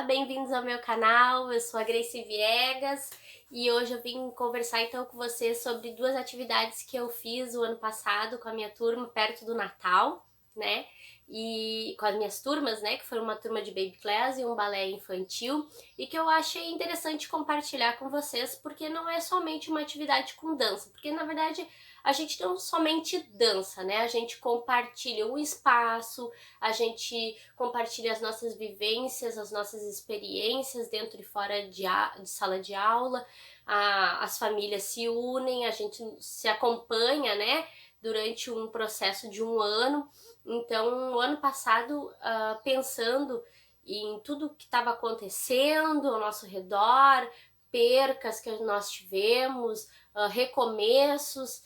bem-vindos ao meu canal, eu sou a Grace Viegas e hoje eu vim conversar então com vocês sobre duas atividades que eu fiz o ano passado com a minha turma perto do Natal, né? E com as minhas turmas, né, que foi uma turma de baby class e um balé infantil, e que eu achei interessante compartilhar com vocês, porque não é somente uma atividade com dança, porque na verdade a gente não somente dança, né? A gente compartilha um espaço, a gente compartilha as nossas vivências, as nossas experiências dentro e fora de sala de aula, as famílias se unem, a gente se acompanha, né, durante um processo de um ano. Então, o ano passado, pensando em tudo que estava acontecendo ao nosso redor, percas que nós tivemos, recomeços,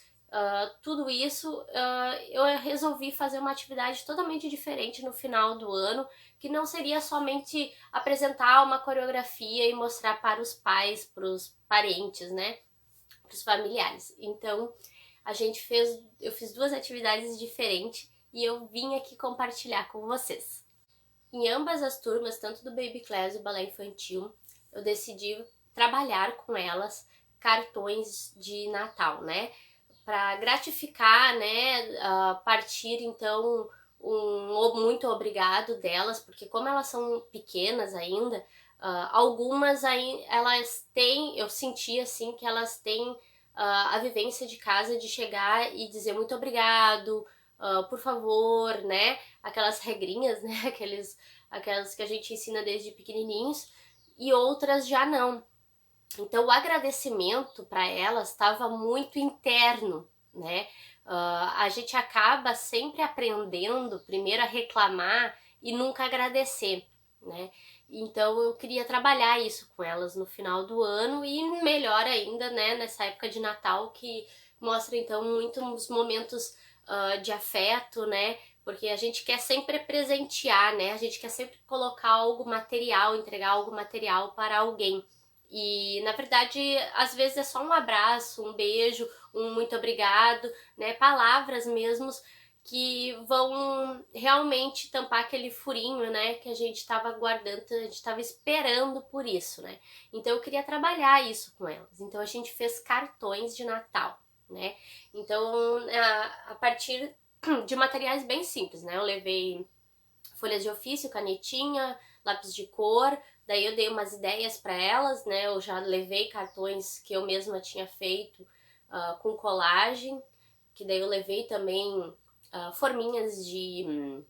tudo isso, eu resolvi fazer uma atividade totalmente diferente no final do ano, que não seria somente apresentar uma coreografia e mostrar para os pais, para os parentes, né, para os familiares. Então, eu fiz duas atividades diferentes e eu vim aqui compartilhar com vocês. Em ambas as turmas, tanto do Baby Class e do Balé Infantil, eu decidi trabalhar com elas cartões de Natal, né? Para gratificar, né? Partir então muito obrigado delas, porque como elas são pequenas ainda, algumas aí elas têm, eu senti assim que elas têm a vivência de casa de chegar e dizer muito obrigado, por favor, né? Aquelas regrinhas, né? Aquelas que a gente ensina desde pequenininhos, e outras já não. Então o agradecimento para elas estava muito interno, né? A gente acaba sempre aprendendo primeiro a reclamar e nunca agradecer, né? Então eu queria trabalhar isso com elas no final do ano e melhor ainda, né, nessa época de Natal, que mostra então muitos momentos de afeto, né? Porque a gente quer sempre presentear, né? A gente quer sempre colocar algo material, entregar algo material para alguém. E na verdade, às vezes é só um abraço, um beijo, um muito obrigado, né? Palavras mesmo que vão realmente tampar aquele furinho, né? Que a gente estava guardando, a gente estava esperando por isso, né? Então eu queria trabalhar isso com elas. Então a gente fez cartões de Natal, né? Então a partir de materiais bem simples, né? Eu levei folhas de ofício, canetinha, lápis de cor. Daí eu dei umas ideias para elas, né? Eu já levei cartões que eu mesma tinha feito com colagem, que daí eu levei também forminhas de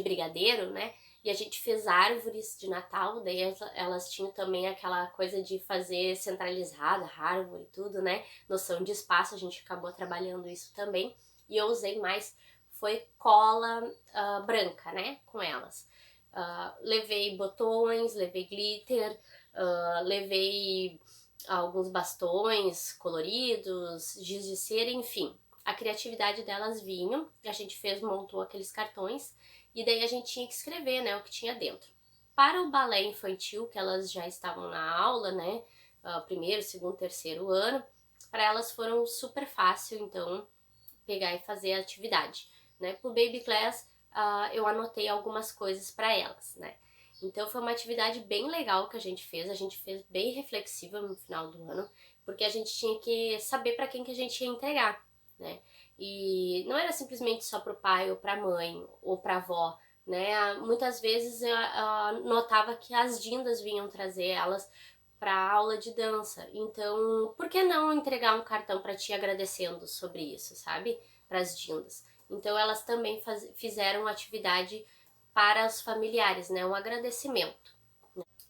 brigadeiro, né? E a gente fez árvores de Natal, daí elas tinham também aquela coisa de fazer centralizada, árvore e tudo, né? Noção de espaço, a gente acabou trabalhando isso também. E eu usei mais, foi cola branca, né? Com elas. Levei botões, levei glitter, levei alguns bastões coloridos, giz de cera, enfim. A criatividade delas vinha, a gente montou aqueles cartões e daí a gente tinha que escrever, né, o que tinha dentro. Para o balé infantil, que elas já estavam na aula, né, primeiro, segundo, terceiro ano, para elas foram super fácil, então, pegar e fazer a atividade, né. Pro Baby Class, eu anotei algumas coisas para elas, né. Então foi uma atividade bem legal que a gente fez bem reflexiva no final do ano, porque a gente tinha que saber para quem que a gente ia entregar, né? E não era simplesmente só para o pai ou para a mãe ou para a avó, né? Muitas vezes eu notava que as dindas vinham trazer elas para a aula de dança. Então, por que não entregar um cartão para ti agradecendo sobre isso, sabe? Para as dindas. Então, elas também fizeram atividade para os familiares, né? Um agradecimento.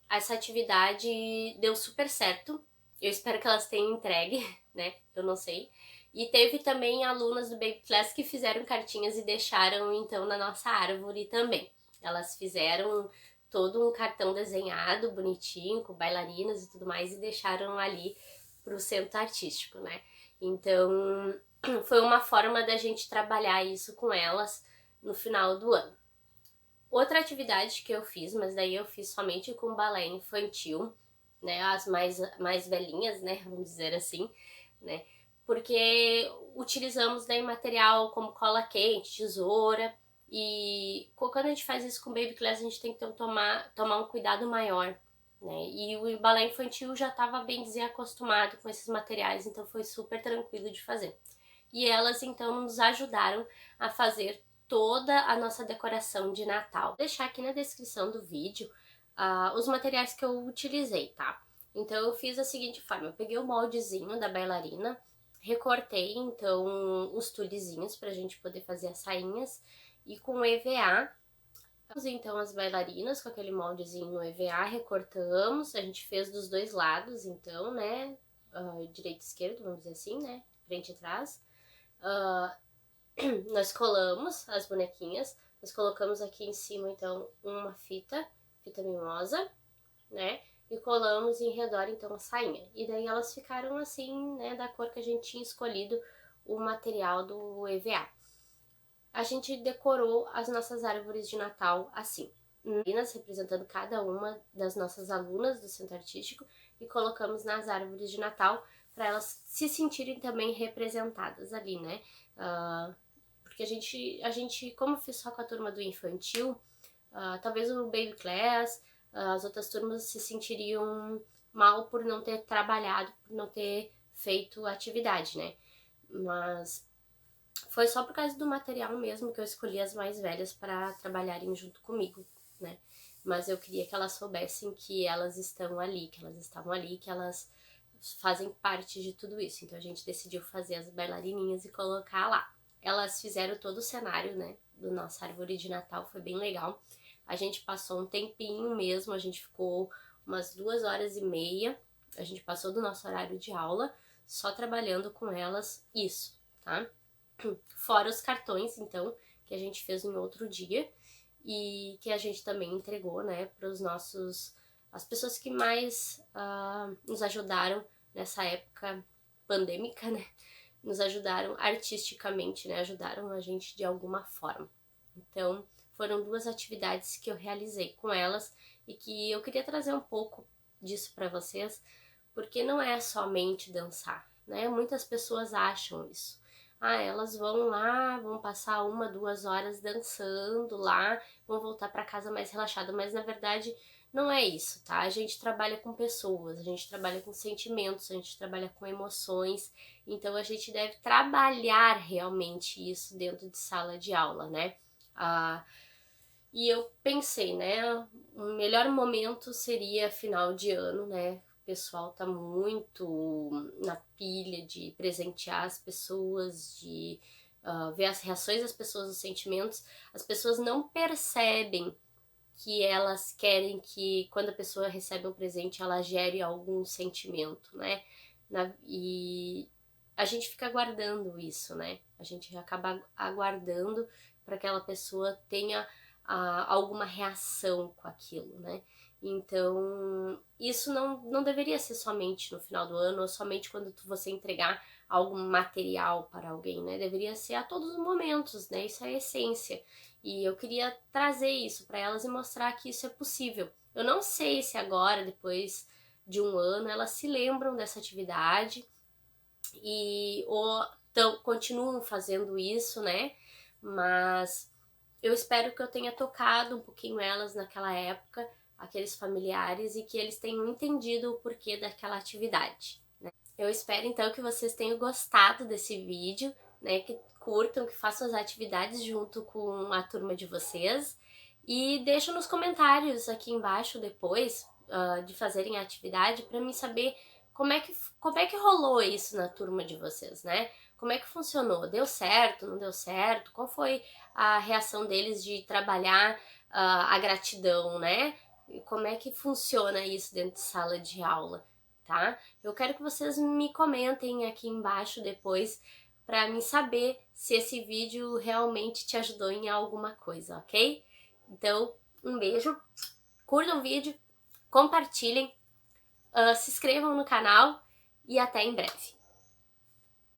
Essa atividade deu super certo. Eu espero que elas tenham entregue, né? Eu não sei. E teve também alunas do Baby Class que fizeram cartinhas e deixaram então na nossa árvore também. Elas fizeram todo um cartão desenhado, bonitinho, com bailarinas e tudo mais, e deixaram ali pro centro artístico, né? Então, foi uma forma da gente trabalhar isso com elas no final do ano. Outra atividade que eu fiz, mas daí eu fiz somente com balé infantil, né, as mais velhinhas, né, vamos dizer assim, né, porque utilizamos daí material como cola quente, tesoura, E quando a gente faz isso com Baby Class, a gente tem que tomar um cuidado maior, né? E o balé infantil já estava, bem dizer, acostumado com esses materiais, então foi super tranquilo de fazer. E elas então nos ajudaram a fazer toda a nossa decoração de Natal. Vou deixar aqui na descrição do vídeo os materiais que eu utilizei, tá? Então eu fiz da seguinte forma: eu peguei o moldezinho da bailarina, recortei então os tulezinhos pra gente poder fazer as sainhas, e com EVA, então as bailarinas com aquele moldezinho no EVA, recortamos, a gente fez dos dois lados, então, né, direito e esquerdo, vamos dizer assim, né, frente e trás. Nós colamos as bonequinhas, nós colocamos aqui em cima, então, uma fita mimosa, né, e colamos em redor, então, a sainha. E daí elas ficaram assim, né, da cor que a gente tinha escolhido o material do EVA. A gente decorou as nossas árvores de Natal assim, meninas representando cada uma das nossas alunas do Centro Artístico, e colocamos nas árvores de Natal para elas se sentirem também representadas ali, né? Porque a gente, como eu fiz só com a turma do infantil, talvez o Baby Class, as outras turmas se sentiriam mal por não ter trabalhado, por não ter feito atividade, né? Mas foi só por causa do material mesmo que eu escolhi as mais velhas para trabalharem junto comigo, né? Mas eu queria que elas soubessem que elas estão ali, que elas estavam ali, que elas fazem parte de tudo isso. Então a gente decidiu fazer as bailarininhas e colocar lá. Elas fizeram todo o cenário, né, do nossa árvore de Natal, foi bem legal. A gente passou um tempinho mesmo, a gente ficou umas 2h30, a gente passou do nosso horário de aula só trabalhando com elas isso, tá? Fora os cartões, então, que a gente fez em outro dia e que a gente também entregou, né, para os nossos, as pessoas que mais nos ajudaram nessa época pandêmica, né, nos ajudaram artisticamente, né, ajudaram a gente de alguma forma. Então, foram 2 atividades que eu realizei com elas e que eu queria trazer um pouco disso para vocês, porque não é somente dançar, né? Muitas pessoas acham isso. Elas vão lá, vão passar 1, 2 horas dançando lá, vão voltar para casa mais relaxada, mas na verdade não é isso, tá? A gente trabalha com pessoas, a gente trabalha com sentimentos, a gente trabalha com emoções, então a gente deve trabalhar realmente isso dentro de sala de aula, né? E eu pensei, né, o melhor momento seria final de ano, né? O pessoal tá muito na pilha de presentear as pessoas, de ver as reações das pessoas, os sentimentos. As pessoas não percebem que elas querem que quando a pessoa recebe um presente ela gere algum sentimento, né? E a gente fica aguardando isso, né? A gente acaba aguardando para que aquela pessoa tenha alguma reação com aquilo, né? Então, isso não deveria ser somente no final do ano ou somente quando você entregar algum material para alguém, né? Deveria ser a todos os momentos, né? Isso é a essência. E eu queria trazer isso para elas e mostrar que isso é possível. Eu não sei se agora, depois de 1 ano, elas se lembram dessa atividade ou continuam fazendo isso, né? Mas eu espero que eu tenha tocado um pouquinho elas naquela época, aqueles familiares, e que eles tenham entendido o porquê daquela atividade, né? Eu espero então que vocês tenham gostado desse vídeo, né? Que curtam, que façam as atividades junto com a turma de vocês. E deixem nos comentários aqui embaixo depois de fazerem a atividade para mim saber como é que rolou isso na turma de vocês, né? Como é que funcionou? Deu certo? Não deu certo? Qual foi a reação deles de trabalhar a gratidão, né? E como é que funciona isso dentro de sala de aula, tá? Eu quero que vocês me comentem aqui embaixo depois para mim saber se esse vídeo realmente te ajudou em alguma coisa, ok? Então, um beijo, curtam o vídeo, compartilhem, se inscrevam no canal e até em breve.